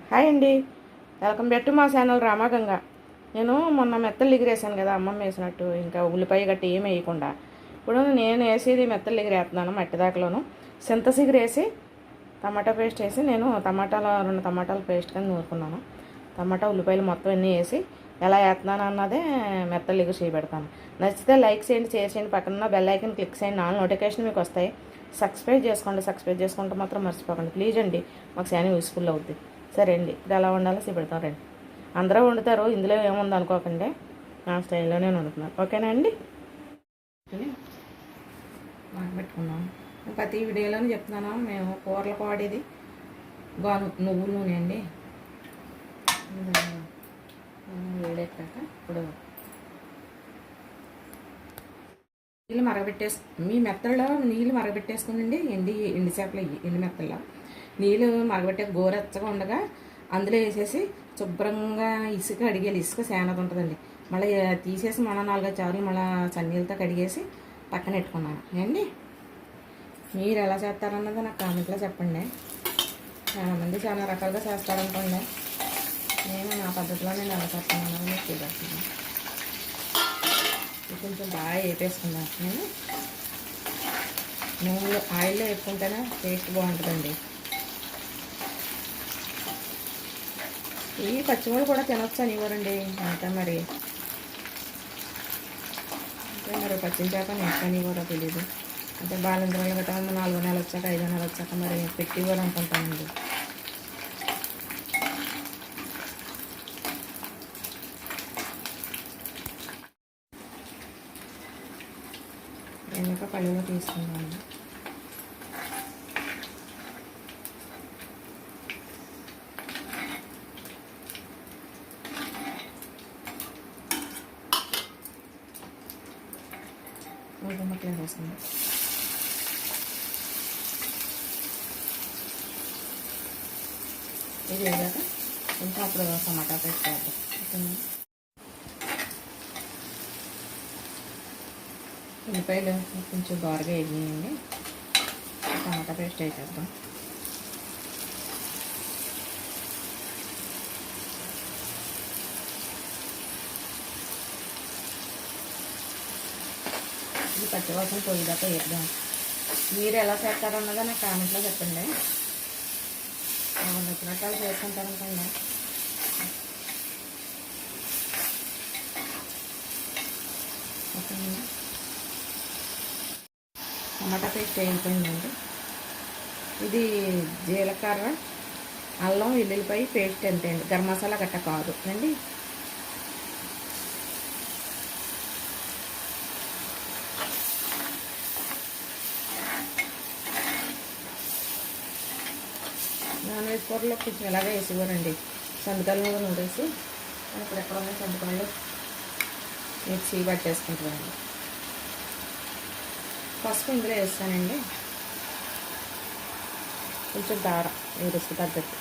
Hi అండి, welcome back to మా channel రామాగంగా. నేను మొన్న మెత్తలు ఎగిరేసాను కదా, అమ్మమ్మ వేసినట్టు. ఇంకా ఉల్లిపాయ గట్టి ఏమి వేయకుండా ఇప్పుడు నేను వేసేది మెత్తలు ఎగిరేస్తున్నాను. మట్టి దాకలోను సింతసిగిరేసి టమాటా పేస్ట్ వేసి నేను రెండు టమాటాల పేస్ట్ కానీ నూరుకున్నాను. టమాటా ఉల్లిపాయలు మొత్తం అన్నీ వేసి ఎలా వేస్తున్నాను అన్నదే మెత్తలు ఎగురు చేయబెడతాను. నచ్చితే లైక్ చేయండి, షేర్ చేయండి, పక్కన బెల్ ఐకన్ క్లిక్ చేయండి, ఆల్ నోటిఫికేషన్ మీకు వస్తాయి. సబ్స్క్రైబ్ చేసుకుంటే మాత్రం మర్చిపోకండి ప్లీజ్ అండి, మాకు చాలా యూస్ఫుల్ అవుద్ది. సరే అండి, ఇప్పుడు ఎలా వండాలో చూపెడతాం రండి. అందరూ వండుతారు, ఇందులో ఏముంది అనుకోకండి, నా స్టైల్లోనే వండుతున్నాను. ఓకేనా అండి? పెట్టుకున్నాం. ప్రతి వీడియోలోనే చెప్తున్నాను, మేము కూరలకు వాడేది నువ్వుల నూనె అండి. వేడెక్కాక ఇప్పుడు నీళ్ళు మీ మెత్తల్లో నీళ్ళు మరగబెట్టేసుకునండి. ఎండి చేపలు ఎండి మెత్తల్లో నీళ్ళు మరగబెట్టే గోరెచ్చగా ఉండగా అందులో వేసేసి శుభ్రంగా ఇసుక అడిగేయాలి. ఇసుక సేనది ఉంటుందండి. మళ్ళీ తీసేసి మళ్ళీ 4-5 సార్లు మళ్ళీ చన్నీళ్ళతో కడిగేసి పక్కన పెట్టుకున్నాను అండి. మీరు ఎలా చేస్తారన్నది నాకు కామెంట్లో చెప్పండి. చాలామంది చాలా రకాలుగా చేస్తారనుకోండి. నేను నా పద్ధతిలో నేను ఎలా చేస్తున్నాను మీకు చూపిస్తున్నాను. కొంచెం బాగా వేపేసుకున్నాను. నేను ఆయిల్లో వేసుకుంటేనే టేస్ట్ బాగుంటుందండి. ఈ పచ్చిమిరపకాయలు కూడా తినొచ్చు అని ఇవ్వరండి. అంటే మరి పచ్చిన చేప నేను ఇవ్వరో తెలీదు. అంటే బాలింతలు గట్రా 4 నెలలు వచ్చాక 5 నెలలు వచ్చాక మరి పెట్టి ఇవ్వరు అనుకుంటానండి. వెనక పళ్ళలో తీసుకున్నాను. ముక్కలు వేస్తుంది. ఇది వేగాక కొంచెం అప్పుడు టమాటా పేస్ట్ వేద్దాం. ఉల్లిపాయలు కొంచెం దోరగా వేగినాయండి. టమాటా పేస్ట్ వేసేద్దాం. ఇది పచ్చివాసన పోయేదాకా వేద్దాం. మీరు ఎలా చేస్తారన్నదో నాకు కామెంట్లో చెప్పండి. నచ్చినట్టు చేసుకుంటారనుకోండి. టమాటా పేస్ట్ వేయిపోయిందండి. ఇది జీలకర్ర, అల్లం, వెల్లుల్లిపాయ పేస్ట్ అంతే అండి. గరం మసాలా గట్ట కాదు అండి. నాన్ వెజ్ కూరలో కొంచెం ఇలాగే వేసేవారండి. సందుకాయలు కూడా నూరేసి ఇప్పుడు ఎక్కడ ఉన్నాయి సందుకాయలు మిక్సీ పట్టేసుకుంటామండి. పసుపు ఇందులో వేస్తానండి. కొంచెం కారం ఈ రుచి తగ్గట్టు.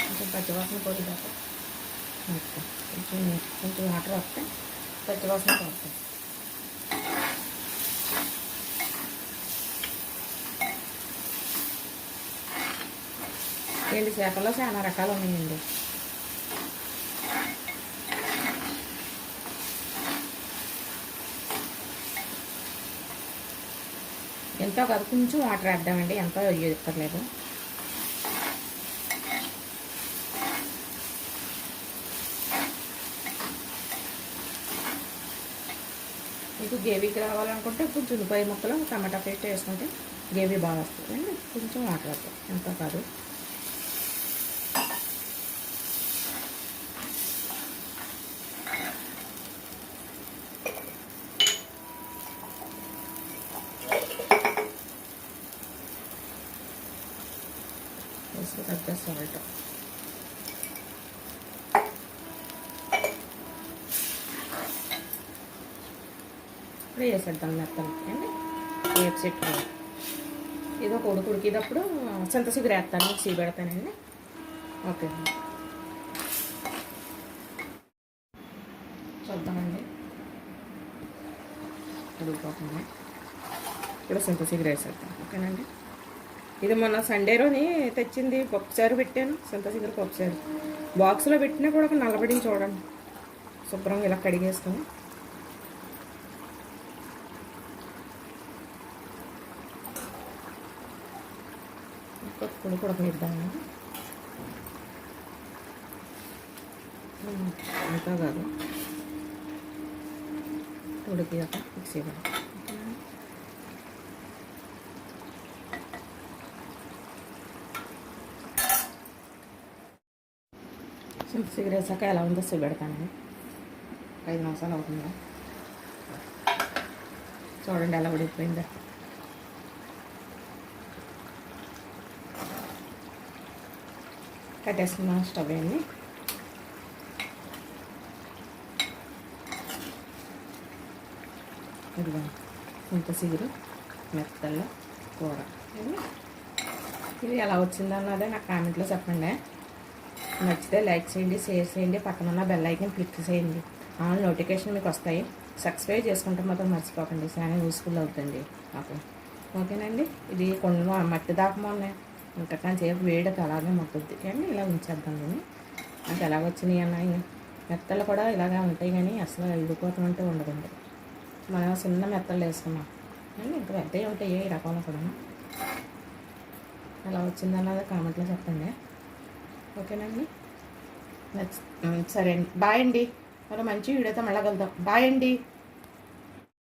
కొంచెం పచ్చివాసన పోయేదాకా కొంచెం వాటర్ వస్తే పచ్చివాసన పోతుంది. ఎండు చేపల్లో చాలా రకాలు ఉన్నాయండి. ఎంతో కాదు, కొంచెం వాటర్ వేద్దామండి. ఎంతో ఎక్కర్లేదు. మీకు గ్రేవీకి రావాలనుకుంటే కొంచెం ఉల్లిపాయ ముక్కలు టమాటా పేస్ట్ వేసుకుంటే గ్రేవీ బాగా వస్తుంది అండి. కొంచెం వాటర్ వస్తాయి, ఎంతో కాదు. తగ్గ సాల్ట్. ఇప్పుడు వేసేద్దాం మెత్తలు అండి. వేపు ఇది ఒక ఉడికినప్పుడు చింతసిగురు వేస్తాను, మిక్సీ పెడతానండి. ఓకే, చూద్దామండి. ఉడికిపోతుంది. ఇప్పుడు చింతచిగురు వేసేద్దాం. ఓకేనండి. ఇది మొన్న సండేలోని తెచ్చింది, పప్పుచారు పెట్టాను. చింతచిగురు పప్పుచారు బాక్స్లో పెట్టినా కూడా ఒక నల్లబడిని చూడండి. శుభ్రంగా ఇలా కడిగేసుకొని పొడి ఉడకనిద్దాము. అంతా కాదు, ఉడికియాక మిక్సీ చింతచిగురు వేసాక ఎలా ఉందో చూపెడతాను. 5 నిమిషాలు అవుతుందా చూడండి ఎలా ఉడికిపోయిందా. కట్టేసుకున్నాం స్టవ్ అయింది. ఇదిగో చింతచిగురు మెత్తల్లో కూర. ఇది ఎలా వచ్చిందన్నదే నాకు కామెంట్లో చెప్పండి. నచ్చితే లైక్ చేయండి, షేర్ చేయండి, పక్కన ఉన్న బెల్ ఐకాన్ క్లిక్ చేయండి. ఆల్ నోటిఫికేషన్ మీకు వస్తాయి. సబ్స్క్రైబ్ చేసుకుంటే మాత్రం మర్చిపోకండి. చాలా యూస్ఫుల్ అవుతుంది నాకు. ఓకేనండి. ఇది కొన్ని మట్టి దాకమోనే ఇంకా సేపు వేడికి అలాగే మొక్కుద్ది కానీ ఇలా ఉంచేద్దాం. కానీ నాకు ఎలా వచ్చినాయి అన్నాయి. మెత్తలు కూడా ఇలాగే ఉంటాయి కానీ అసలు ఇడిపోవటం అంటే ఉండదండి. మనం చిన్న మెత్తలు వేసుకున్నాం కానీ ఇంకా పెద్దవి ఉంటాయి ఈ రకంలో కూడా. ఎలా వచ్చిందన్నది కామెంట్లో చెప్పండి. ఓకేనండి. సరే అండి. బాయ్ అండి. మరో మంచి వీడియోతో మళ్ళీ కలుద్దాం. బాయ్ అండి.